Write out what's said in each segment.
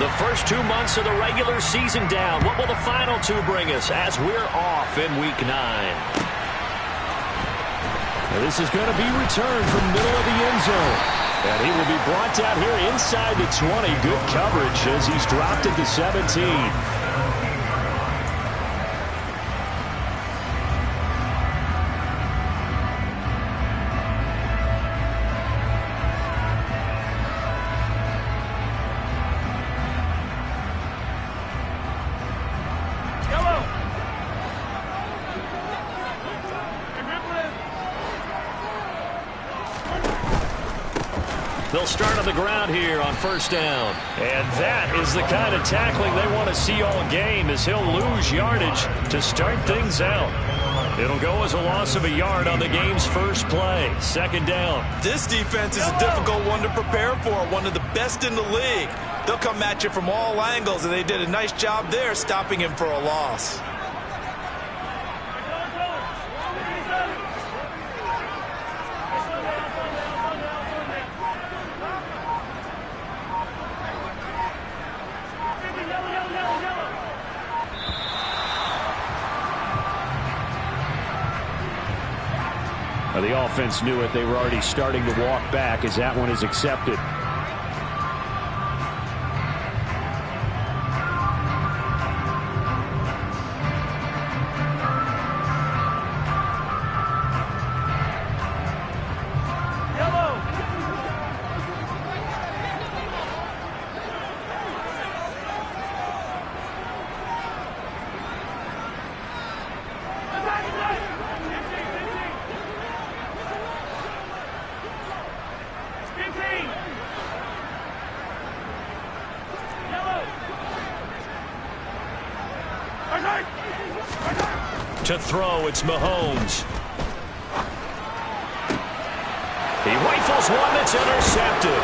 The first 2 months of the regular season down. What will the final two bring us as we're off in Week 9? Now this is going to be returned from middle of the end zone. And he will be brought down here inside the 20. Good coverage as he's dropped at the 17. They'll start on the ground here on first down. And that is the kind of tackling they want to see all game, as he'll lose yardage to start things out. It'll go as a loss of a yard on the game's first play. Second down. This defense is a difficult one to prepare for, one of the best in the league. They'll come at you from all angles, and they did a nice job there stopping him for a loss. The offense knew it. They were already starting to walk back as that one is accepted. To throw, it's Mahomes. He rifles one that's intercepted.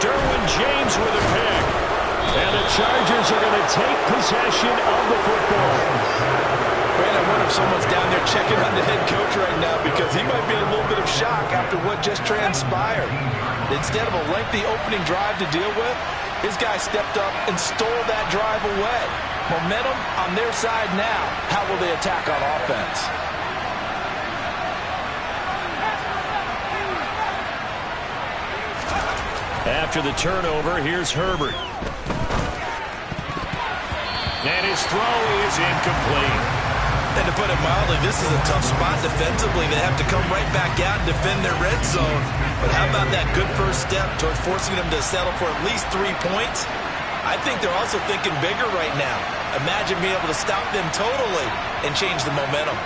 Derwin James with a pick. And the Chargers are going to take possession of the football. Man, I wonder if someone's down there checking on the head coach right now, because he might be in a little bit of shock after what just transpired. Instead of a lengthy opening drive to deal with, his guy stepped up and stole that drive away. Momentum on their side now. How will they attack on offense? After the turnover, here's Herbert. And his throw is incomplete. And to put it mildly, this is a tough spot defensively. They have to come right back out and defend their red zone. But how about that good first step towards forcing them to settle for at least 3 points? I think they're also thinking bigger right now. Imagine being able to stop them totally and change the momentum.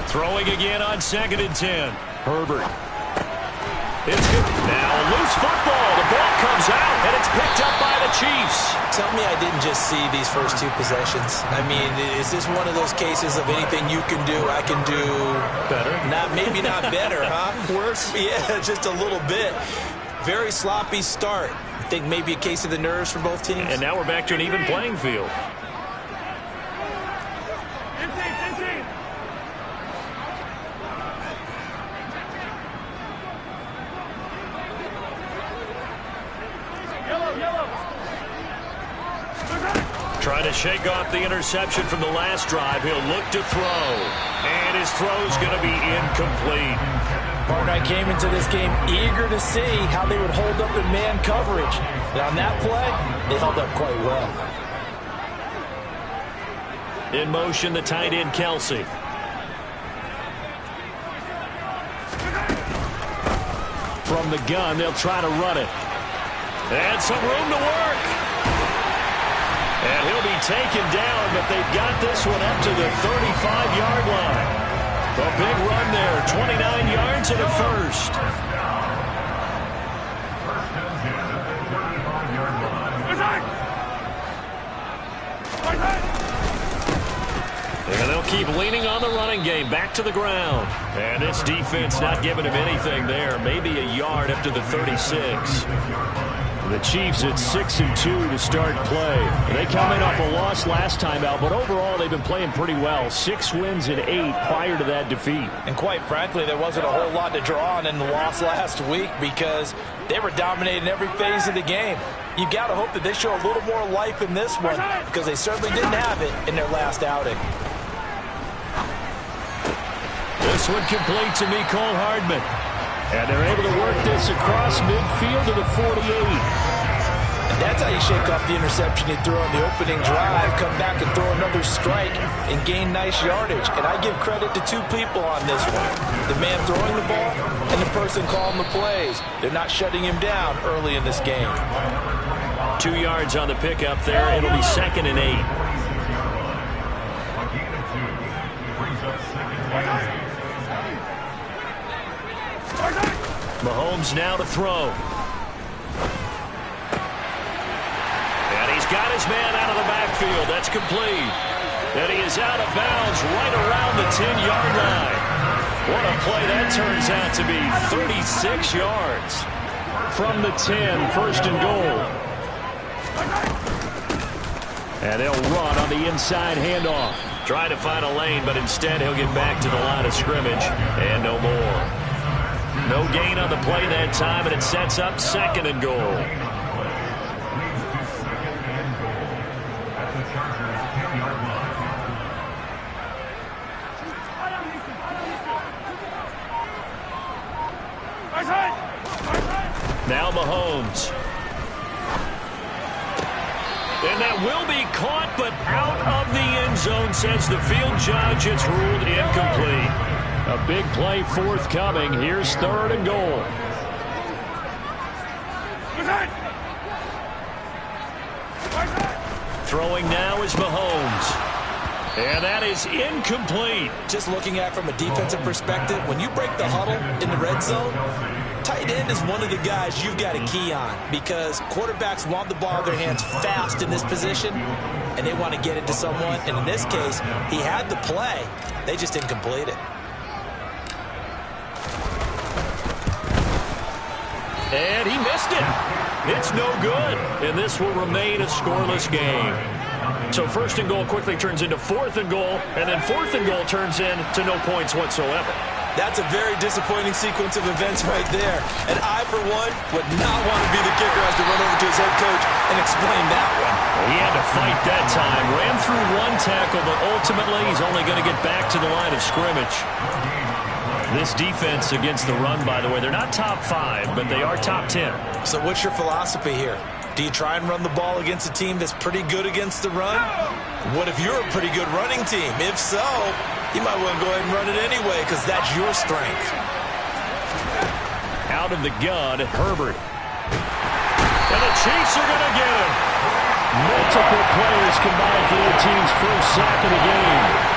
Throwing again on 2nd and 10. Herbert. It's good. Now a loose football. The ball comes out, and it's picked up by the Chiefs. Tell me I didn't just see these first 2 possessions. I mean, is this one of those cases of anything you can do, I can do better? Maybe not better, huh? Worse? Yeah, just a little bit. Very sloppy start. I think maybe a case of the nerves for both teams. And now we're back to an even playing field. Trying to shake off the interception from the last drive. He'll look to throw. And his throw's going to be incomplete. Partner, I came into this game eager to see how they would hold up in man coverage. And on that play, they held up quite well. In motion, the tight end, Kelsey. From the gun, they'll try to run it. And some room to work. And he'll be taken down, but they've got this one up to the 35-yard line. A big run there, 29 yards and a first. And they'll keep leaning on the running game, back to the ground. And this defense not giving him anything there, maybe a yard up to the 36. The Chiefs at 6-2 to start play. They come in off a loss last time out, but overall they've been playing pretty well. 6 wins and 8 prior to that defeat. And quite frankly, there wasn't a whole lot to draw on in the loss last week because they were dominating every phase of the game. You got to hope that they show a little more life in this one because they certainly didn't have it in their last outing. This one complete to Mecole Hardman. And they're able to work this across midfield to the 48. And that's how you shake off the interception you threw on the opening drive, come back and throw another strike and gain nice yardage. And I give credit to 2 people on this one. The man throwing the ball and the person calling the plays. They're not shutting him down early in this game. 2 yards on the pickup there. It'll be 2nd and 8. Mahomes now to throw. And he's got his man out of the backfield. That's complete. And he is out of bounds right around the 10-yard line. What a play that turns out to be. 36 yards. From the 10, 1st and goal. And they'll run on the inside handoff. Trying to find a lane, but instead he'll get back to the line of scrimmage. And no more. No gain on the play that time, and it sets up 2nd and goal. Now Mahomes. And that will be caught, but out of the end zone, says the field judge. It's ruled incomplete. A big play forthcoming. Here's 3rd and goal. Throwing now is Mahomes. And that is incomplete. Just looking at it from a defensive perspective, when you break the huddle in the red zone, tight end is one of the guys you've got a key on because quarterbacks want the ball in their hands fast in this position, and they want to get it to someone. And in this case, he had the play. They just didn't complete it. And he missed it. It's no good. And this will remain a scoreless game. So 1st and goal quickly turns into 4th and goal. And then 4th and goal turns into no points whatsoever. That's a very disappointing sequence of events right there. And I, for one, would not want to be the kicker as to run over to his head coach and explain that one. He had to fight that time. Ran through 1 tackle, but ultimately he's only going to get back to the line of scrimmage. This defense against the run, by the way, they're not top 5, but they are top 10. So what's your philosophy here? Do you try and run the ball against a team that's pretty good against the run? What if you're a pretty good running team? If so, you might want to go ahead and run it anyway because that's your strength. Out of the gun, Herbert. And the Chiefs are going to get him. Multiple players combined for their team's first sack of the game.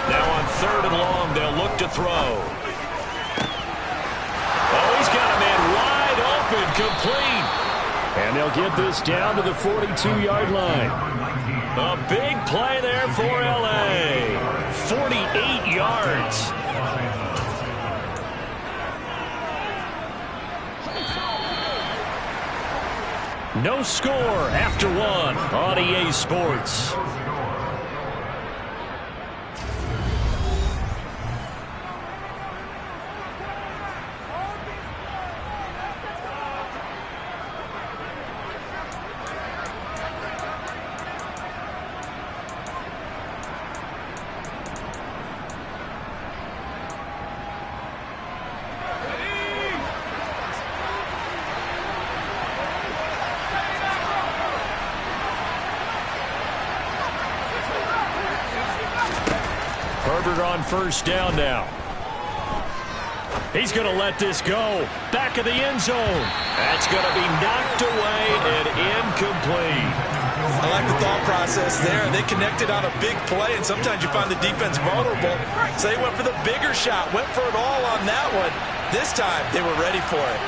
Now on 3rd and long, they'll look to throw. Oh, he's got a man wide open, complete. And they'll get this down to the 42-yard line. A big play there for L.A. 48 yards. No score after 1 on EA Sports. On 1st down now. He's going to let this go. Back of the end zone. That's going to be knocked away and incomplete. I like the thought process there. They connected on a big play, and sometimes you find the defense vulnerable. So they went for the bigger shot, went for it all on that one. This time, they were ready for it.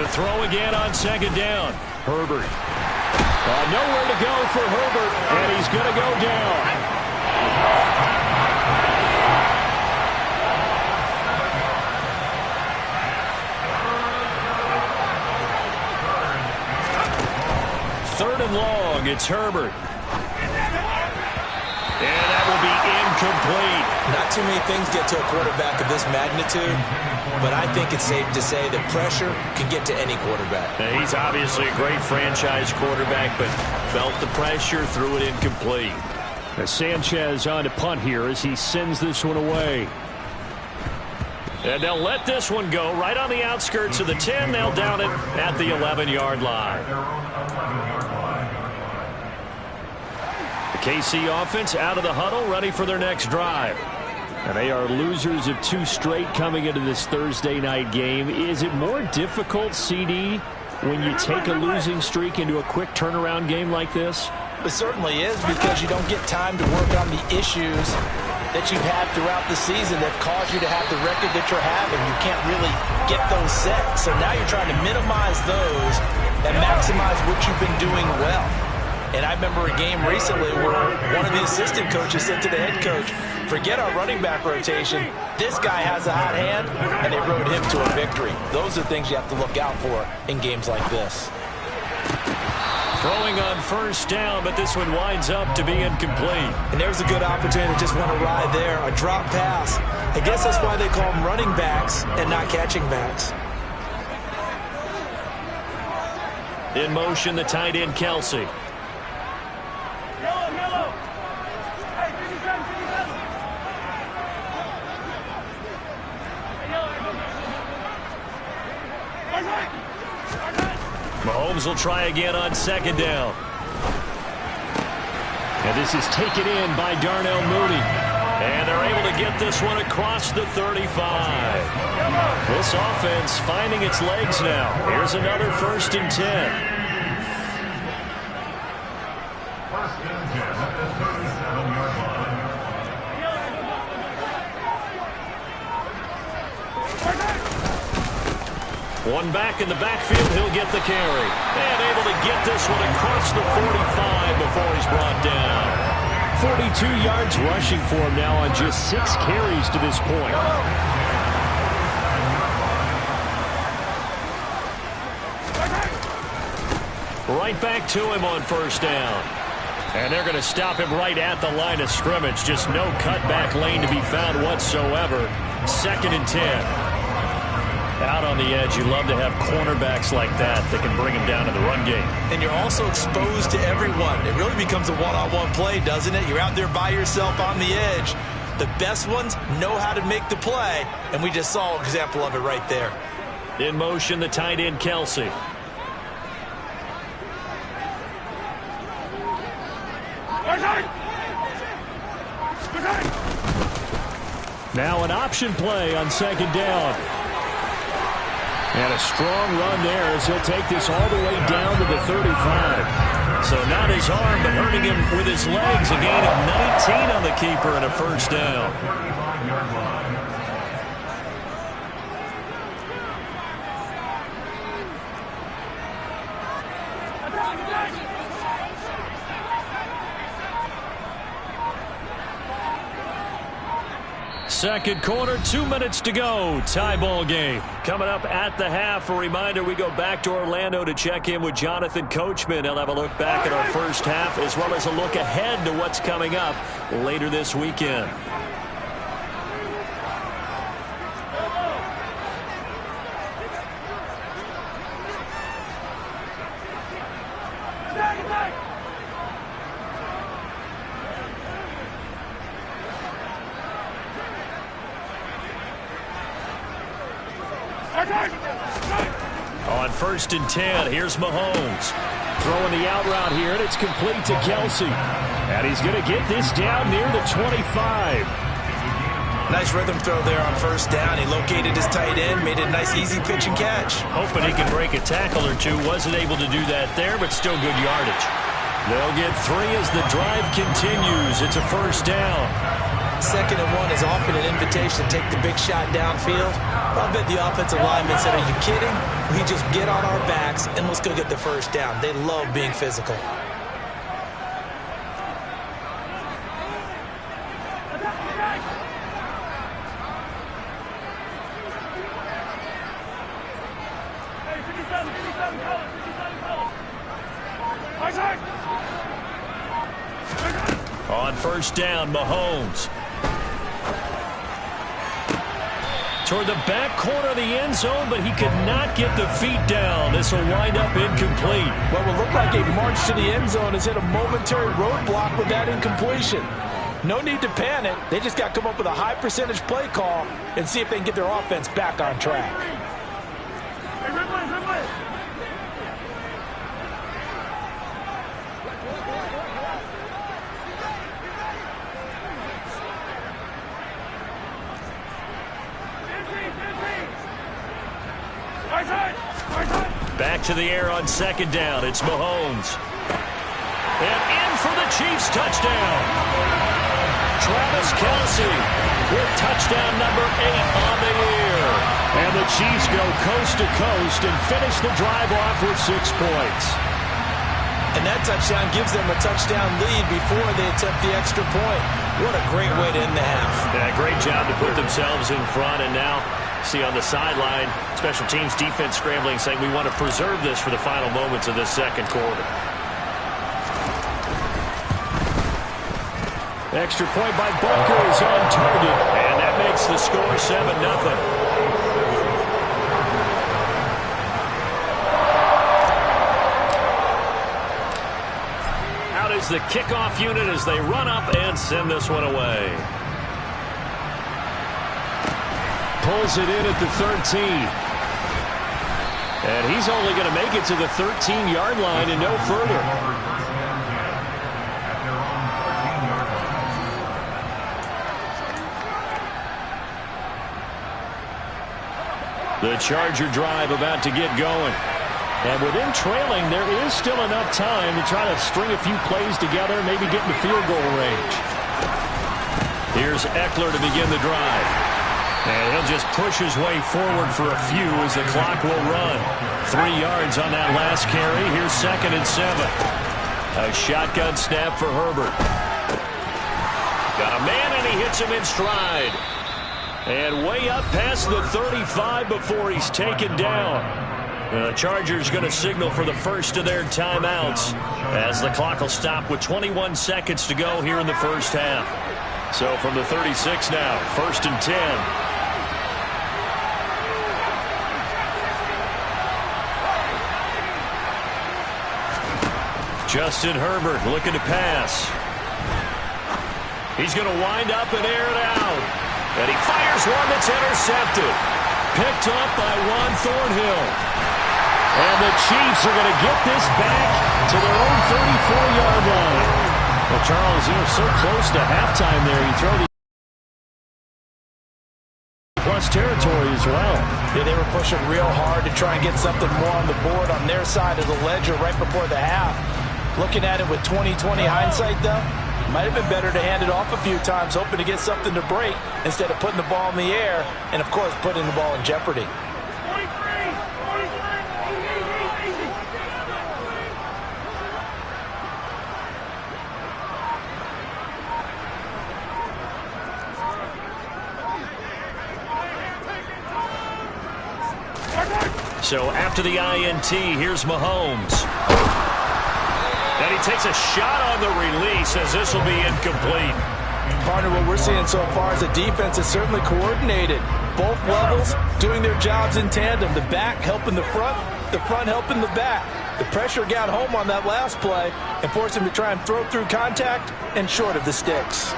To throw again on 2nd down. Herbert. Nowhere to go for Herbert, and he's going to go down. targets Herbert. And that will be incomplete. Not too many things get to a quarterback of this magnitude, but I think it's safe to say that pressure can get to any quarterback. Now, he's obviously a great franchise quarterback, but felt the pressure, threw it incomplete. Now, Sanchez on to punt here as he sends this one away. And they'll let this one go right on the outskirts of the 10. They'll down it at the 11-yard line. The KC offense out of the huddle, ready for their next drive. And they are losers of 2 straight coming into this Thursday night game. Is it more difficult, CD, when you take a losing streak into a quick turnaround game like this? It certainly is, because you don't get time to work on the issues that you've had throughout the season that caused you to have the record that you're having. You can't really get those set. So now you're trying to minimize those and maximize what you've been doing well. And I remember a game recently where one of the assistant coaches said to the head coach, forget our running back rotation. This guy has a hot hand, and they rode him to a victory. Those are things you have to look out for in games like this. Throwing on first down, but this one winds up to be incomplete. And there's a good opportunity to just want to ride there. A drop pass. I guess that's why they call them running backs and not catching backs. In motion, the tight end, Kelsey. Mahomes will try again on second down. And this is taken in by Darnell Mooney. And they're able to get this one across the 35. This offense finding its legs now. Here's another 1st and 10. One back in the backfield, he'll get the carry. And able to get this one across the 45 before he's brought down. 42 yards rushing for him now on just 6 carries to this point. Right back to him on first down. And they're going to stop him right at the line of scrimmage. Just no cutback lane to be found whatsoever. 2nd and 10. Out on the edge, you love to have cornerbacks like that can bring him down in the run game. And you're also exposed to everyone. It really becomes a one-on-one play, doesn't it? You're out there by yourself on the edge. The best ones know how to make the play, and we just saw an example of it right there. In motion, the tight end, Kelsey. Now an option play on second down. And a strong run there as he'll take this all the way down to the 35. So not his arm, but hurting him with his legs. A gain of 19 on the keeper and a first down. Second quarter, 2 minutes to go. Tie ball game. Coming up at the half, a reminder we go back to Orlando to check in with Jonathan Coachman. He'll have a look back at our first half as well as a look ahead to what's coming up later this weekend. On 1st and 10, here's Mahomes. Throwing the out route here, and it's complete to Kelsey. And he's going to get this down near the 25. Nice rhythm throw there on first down. He located his tight end, made it a nice easy pitch and catch. Hoping he can break a tackle or two. Wasn't able to do that there, but still good yardage. They'll get 3 as the drive continues. It's a first down. 2nd and 1 is often an invitation to take the big shot downfield. I bet the offensive lineman said, are you kidding? We just get on our backs and let's go get the first down. They love being physical. first down. Mahomes. Toward the back corner of the end zone, but he could not get the feet down. This will wind up incomplete. What will look like a march to the end zone has hit a momentary roadblock with that incompletion. No need to panic. They just got to come up with a high percentage play call and see if they can get their offense back on track. Back to the air on second down. It's Mahomes. And in for the Chiefs touchdown. Travis Kelce with touchdown number 8 on the year. And the Chiefs go coast to coast and finish the drive off with 6 points. And that touchdown gives them a touchdown lead before they attempt the extra point. What a great way to end the half. Yeah, great job to put themselves in front. And now, see on the sideline, special teams defense scrambling, saying we want to preserve this for the final moments of this second quarter. Extra point by Butker is on target, and that makes the score 7-0. Out is the kickoff unit as they run up and send this one away. Pulls it in at the 13. And he's only going to make it to the 13-yard line and no further. The Charger drive about to get going. And within trailing, there is still enough time to try to string a few plays together, maybe get in the field goal range. Here's Eckler to begin the drive. And he'll just push his way forward for a few as the clock will run. 3 yards on that last carry. Here's 2nd and 7. A shotgun snap for Herbert. Got a man and he hits him in stride. And way up past the 35 before he's taken down. The Chargers going to signal for the first of their timeouts as the clock will stop with 21 seconds to go here in the first half. So from the 36 now, 1st and 10. Justin Herbert looking to pass. He's going to wind up and air it out. And he fires one that's intercepted. Picked up by Juan Thornhill. And the Chiefs are going to get this back to their own 34-yard line. Well, Charles, you were so close to halftime there. You throw the plus territory as well. Yeah, they were pushing real hard to try and get something more on the board on their side of the ledger right before the half. Looking at it with 20/20 hindsight, though, might have been better to hand it off a few times, hoping to get something to break instead of putting the ball in the air and, of course, putting the ball in jeopardy. So after the INT, here's Mahomes. And he takes a shot on the release as this will be incomplete. Partner, what we're seeing so far is the defense is certainly coordinated. Both levels doing their jobs in tandem. The back helping the front helping the back. The pressure got home on that last play and forced him to try and throw through contact and short of the sticks.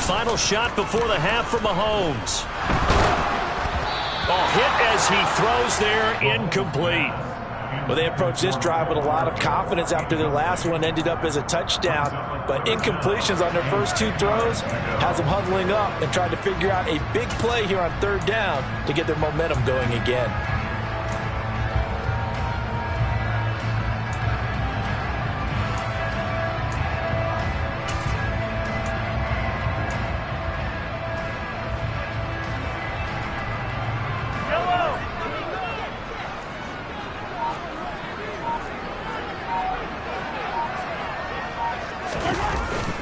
Final shot before the half for Mahomes. Hit as he throws there, incomplete. Well, they approached this drive with a lot of confidence after their last one ended up as a touchdown. But incompletions on their first 2 throws has them huddling up and trying to figure out a big play here on 3rd down to get their momentum going again.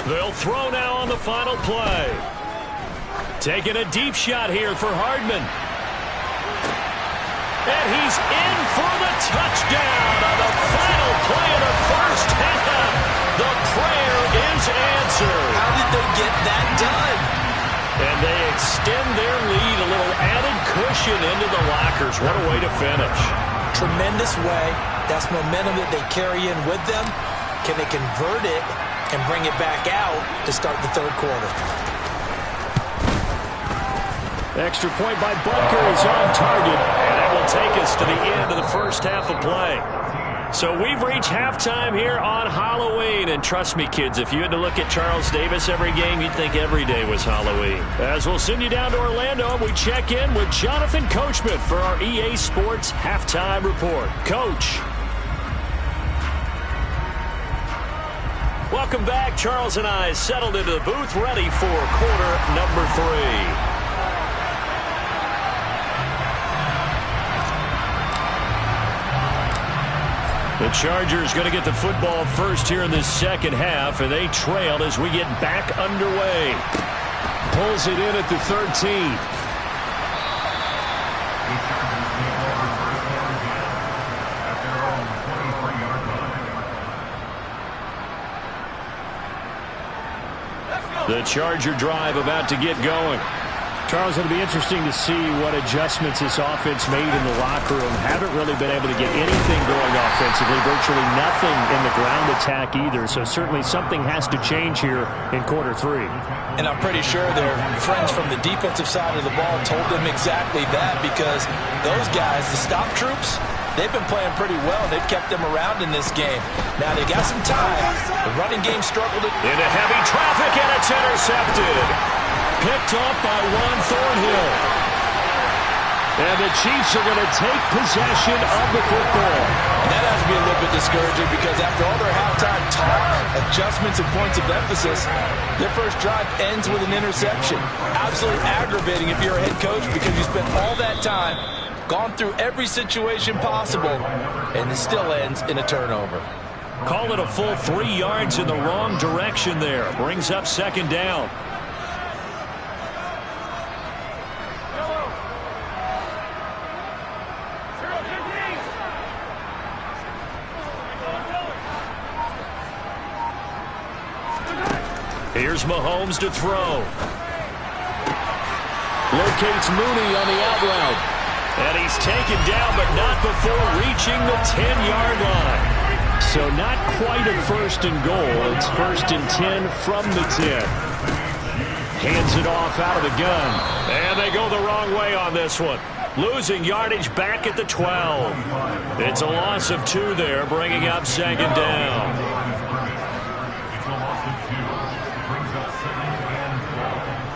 They'll throw now on the final play. Taking a deep shot here for Hardman. And he's in for the touchdown on the final play of the first half. The prayer is answered. How did they get that done? And they extend their lead, a little added cushion into the lockers. What a way to finish. Tremendous way. That's momentum that they carry in with them. Can they convert it and bring it back out to start the third quarter? Extra point by Butker is on target, and that will take us to the end of the first half of play. So we've reached halftime here on Halloween, and trust me, kids, if you had to look at Charles Davis every game, you'd think every day was Halloween. As we'll send you down to Orlando, we check in with Jonathan Coachman for our EA Sports Halftime Report. Coach. Welcome back. Charles and I settled into the booth, ready for quarter number 3. The Chargers going to get the football first here in this second half, and they trail as we get back underway. Pulls it in at the 13. The Charger drive about to get going. Charles, it'll be interesting to see what adjustments this offense made in the locker room. Haven't really been able to get anything going offensively, virtually nothing in the ground attack either. So certainly something has to change here in quarter 3. And I'm pretty sure their friends from the defensive side of the ball told them exactly that, because those guys, the stop troops, they've been playing pretty well. They've kept them around in this game. Now they got some time. The running game struggled. Into heavy traffic, and it's intercepted. Picked off by Juan Thornhill. And the Chiefs are going to take possession of the football. And that has to be a little bit discouraging, because after all their halftime talk, adjustments and points of emphasis, their first drive ends with an interception. Absolutely aggravating if you're a head coach, because you spent all that time, gone through every situation possible, and it still ends in a turnover. Call it a full 3 yards in the wrong direction there. Brings up second down. Here's Mahomes to throw. Locates Mooney on the out route. And he's taken down, but not before reaching the 10-yard line. So not quite a first and goal. It's first and 10 from the 10. Hands it off out of the gun. And they go the wrong way on this one. Losing yardage back at the 12. It's a loss of 2 there, bringing up second down.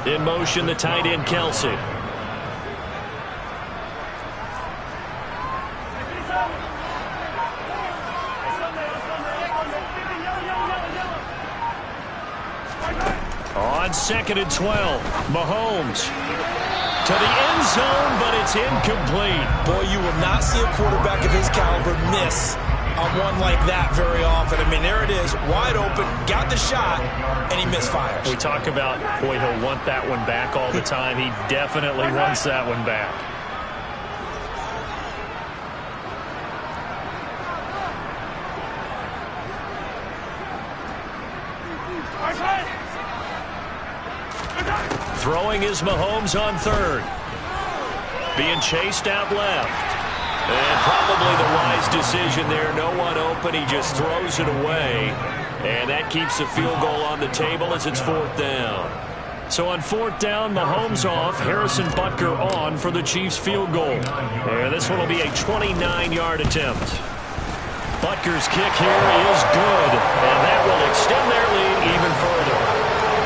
In motion, the tight end, Kelsey. On second and 12, Mahomes to the end zone, but it's incomplete. Boy, you will not see a quarterback of his caliber miss on one like that very often. I mean, there it is, wide open, got the shot, and he misfires. We talk about, boy, he'll want that one back all the time. He definitely wants that one back. Throwing is Mahomes on third. Being chased out left. And probably the wise decision there. No one open. He just throws it away. And that keeps the field goal on the table as it's fourth down. So on fourth down, Mahomes off. Harrison Butker on for the Chiefs field goal. And this one will be a 29-yard attempt. Butker's kick here is good. And that will extend their lead even further.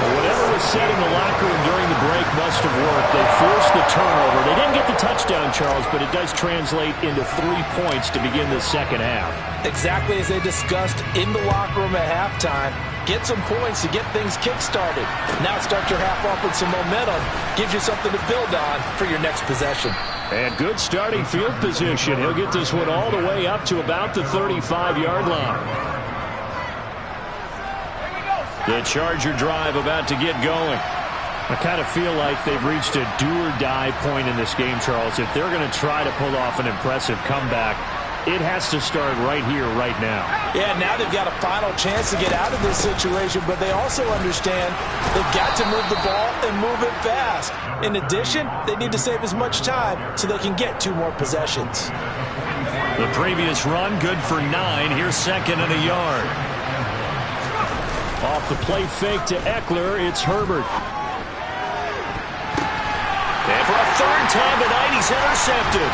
Whatever was said in the locker room during the break must have worked. They forced the turnover. They didn't get the touchdown, Charles, but it does translate into 3 points to begin the second half. Exactly as they discussed in the locker room at halftime. Get some points to get things kick-started. Now start your half off with some momentum. Gives you something to build on for your next possession. And good starting field position. He'll get this one all the way up to about the 35-yard line. The Charger drive about to get going. I kind of feel like they've reached a do-or-die point in this game, Charles. If they're going to try to pull off an impressive comeback, it has to start right here, right now. Yeah, now they've got a final chance to get out of this situation, but they also understand they've got to move the ball and move it fast. In addition, they need to save as much time so they can get 2 more possessions. The previous run, good for 9. Here's second and a yard. Off the play fake to Eckler, it's Herbert. And for a third time tonight, he's intercepted.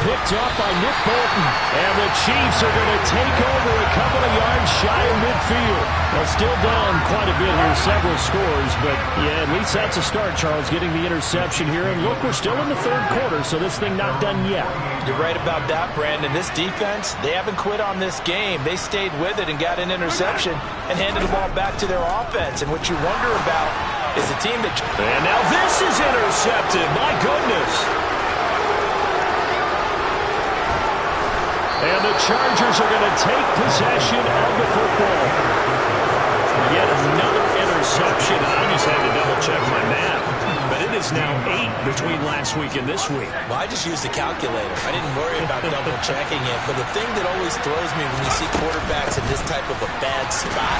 Picked up by Nick Bolton. And the Chiefs are going to take over a couple of yards shy of midfield. Well, still down quite a bit here, several scores. But, yeah, at least that's a start, Charles, getting the interception here. And, look, we're still in the third quarter, so this thing not done yet. You're right about that, Brandon. This defense, they haven't quit on this game. They stayed with it and got an interception and handed the ball back to their offense. And what you wonder about is a team that... And now this is intercepted. My goodness. And the Chargers are going to take possession of the football. Yet another interception. I just had to double-check my math. But it is now 8 between last week and this week. Well, I just used a calculator. I didn't worry about double-checking it. But the thing that always throws me when you see quarterbacks in this type of a bad spot,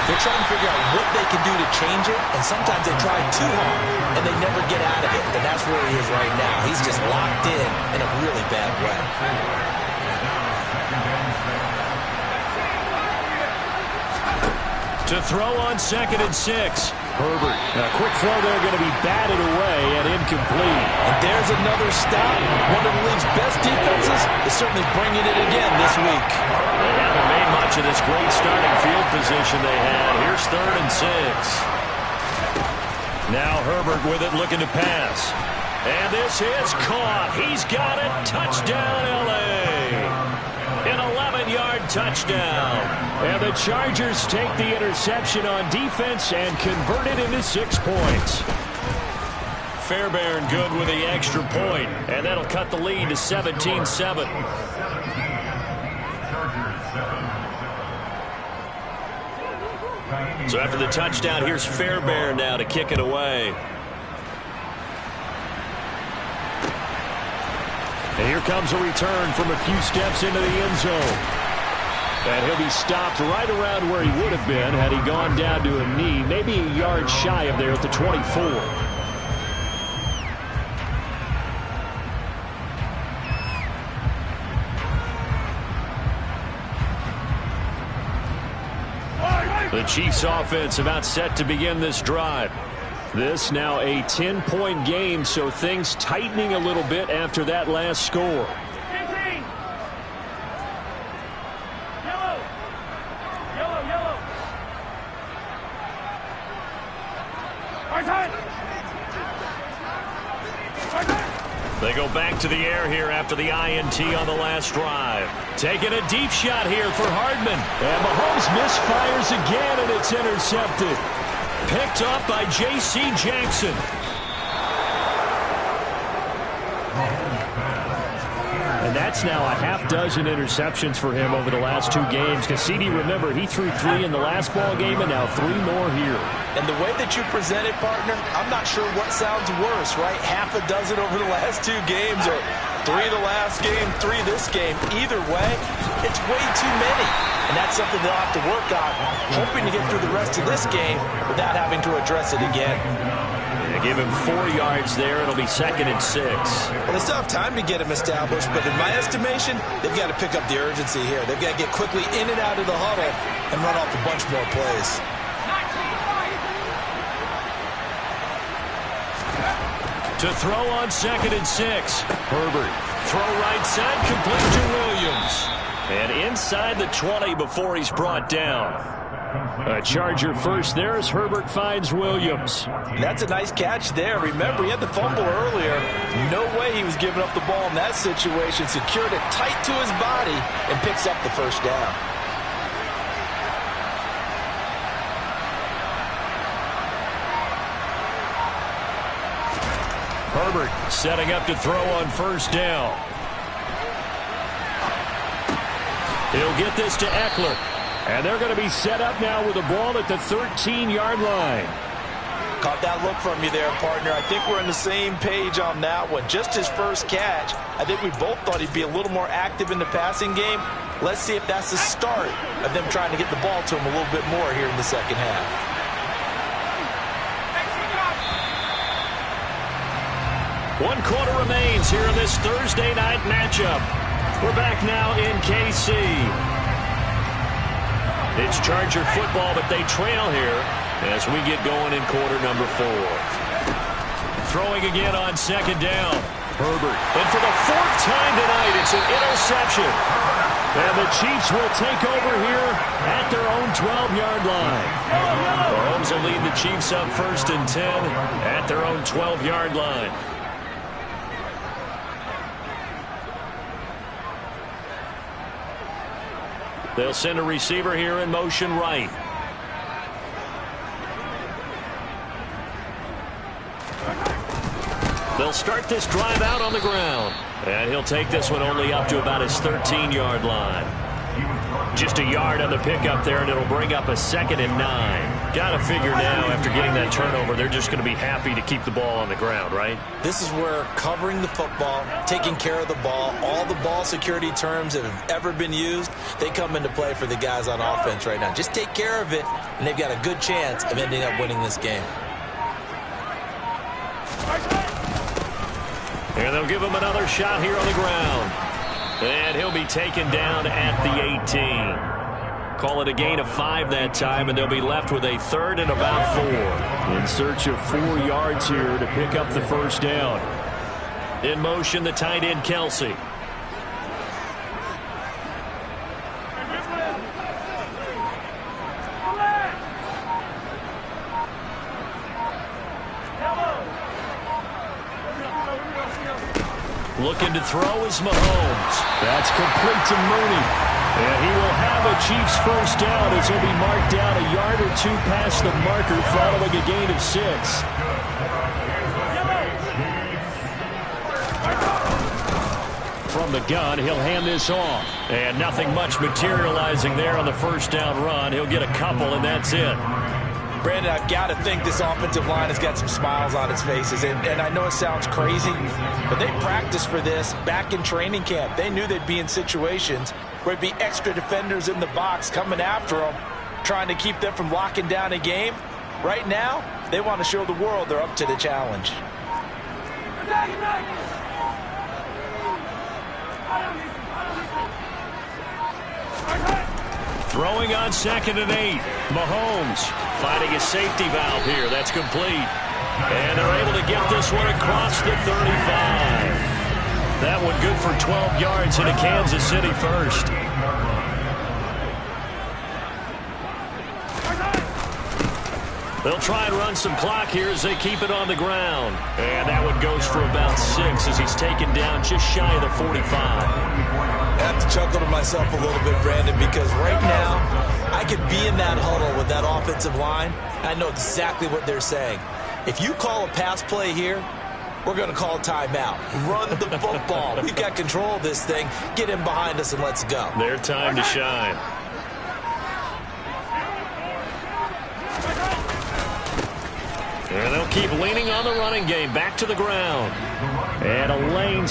they're trying to figure out what they can do to change it, and sometimes they try too hard, and they never get out of it. And that's where he is right now. He's just locked in a really bad way. To throw on second and 6. Herbert. A quick throw there going to be batted away and incomplete. And there's another stop. One of the league's best defenses is certainly bringing it again this week. They haven't made much of this great starting field position they had. Here's third and 6. Now Herbert with it, looking to pass. And this is caught. He's got it. Touchdown, L.A. An 11-yard touchdown. And the Chargers take the interception on defense and convert it into 6 points. Fairbairn good with the extra point, and that'll cut the lead to 17-7. So after the touchdown, here's Fairbairn now to kick it away. And here comes a return from a few steps into the end zone. And he'll be stopped right around where he would have been had he gone down to a knee, maybe a yard shy of there at the 24. The Chiefs offense about set to begin this drive. This now a 10-point game, so things tightening a little bit after that last score. They go back to the air here after the INT on the last drive. Taking a deep shot here for Hardman. And Mahomes misfires again, and it's intercepted. Picked up by J.C. Jackson. And that's now a half-dozen interceptions for him over the last 2 games. Because CD, remember, he threw 3 in the last ball game and now 3 more here. And the way that you present it, partner, I'm not sure what sounds worse, right? Half a dozen over the last 2 games, or 3 the last game, 3 this game. Either way, it's way too many. And that's something they'll have to work on, hoping to get through the rest of this game without having to address it again. They give him 4 yards there. It'll be second and 6. Well, they still have time to get him established, but in my estimation, they've got to pick up the urgency here. They've got to get quickly in and out of the huddle and run off a bunch more plays. To throw on second and 6. Herbert. Throw right side, complete to Williams. And inside the 20 before he's brought down. A Charger first there as Herbert finds Williams. That's a nice catch there. Remember, he had the fumble earlier. No way he was giving up the ball in that situation. Secured it tight to his body and picks up the first down. Herbert setting up to throw on first down. He'll get this to Eckler. And they're going to be set up now with the ball at the 13-yard line. Caught that look from you there, partner. I think we're on the same page on that one. Just his first catch, I think we both thought he'd be a little more active in the passing game. Let's see if that's the start of them trying to get the ball to him a little bit more here in the second half. One quarter remains here in this Thursday night matchup. We're back now in KC. It's Charger football, but they trail here as we get going in quarter number 4. Throwing again on second down. Herbert. And for the 4th time tonight, it's an interception. And the Chiefs will take over here at their own 12-yard line. Mahomes will lead the Chiefs up 1st and 10 at their own 12-yard line. They'll send a receiver here in motion right. They'll start this drive out on the ground. And he'll take this one only up to about his 13-yard line. Just a yard on the pickup there, and it'll bring up a 2nd and 9. Got to figure now, after getting that turnover, they're just going to be happy to keep the ball on the ground, right? This is where covering the football, taking care of the ball, all the ball security terms that have ever been used, they come into play for the guys on offense right now. Just take care of it, and they've got a good chance of ending up winning this game. And they'll give him another shot here on the ground. And he'll be taken down at the 18. Call it a gain of 5 that time, and they'll be left with a 3rd and about 4. In search of 4 yards here to pick up the first down. In motion, the tight end, Kelsey. Looking to throw is Mahomes. That's complete to Mooney. And he will have a Chiefs first down as he'll be marked down a yard or 2 past the marker following a gain of 6. From the gun, he'll hand this off. And nothing much materializing there on the first down run. He'll get a couple, and that's it. Brandon, I've got to think this offensive line has got some smiles on its faces. And I know it sounds crazy, but they practiced for this back in training camp. They knew they'd be in situations where it'd be extra defenders in the box coming after them, trying to keep them from locking down a game. Right now, they want to show the world they're up to the challenge. Throwing on 2nd and 8. Mahomes finding a safety valve here. That's complete. And they're able to get this one across the 35. That one good for 12 yards into Kansas City first. They'll try and run some clock here as they keep it on the ground. And that one goes for about 6 as he's taken down just shy of the 45. I have to chuckle to myself a little bit, Brandon, because right now I could be in that huddle with that offensive line. I know exactly what they're saying. If you call a pass play here, we're going to call timeout. Run the football. We've got control of this thing. Get in behind us and let's go. Their time to shine. And they'll keep leaning on the running game. Back to the ground. And a lane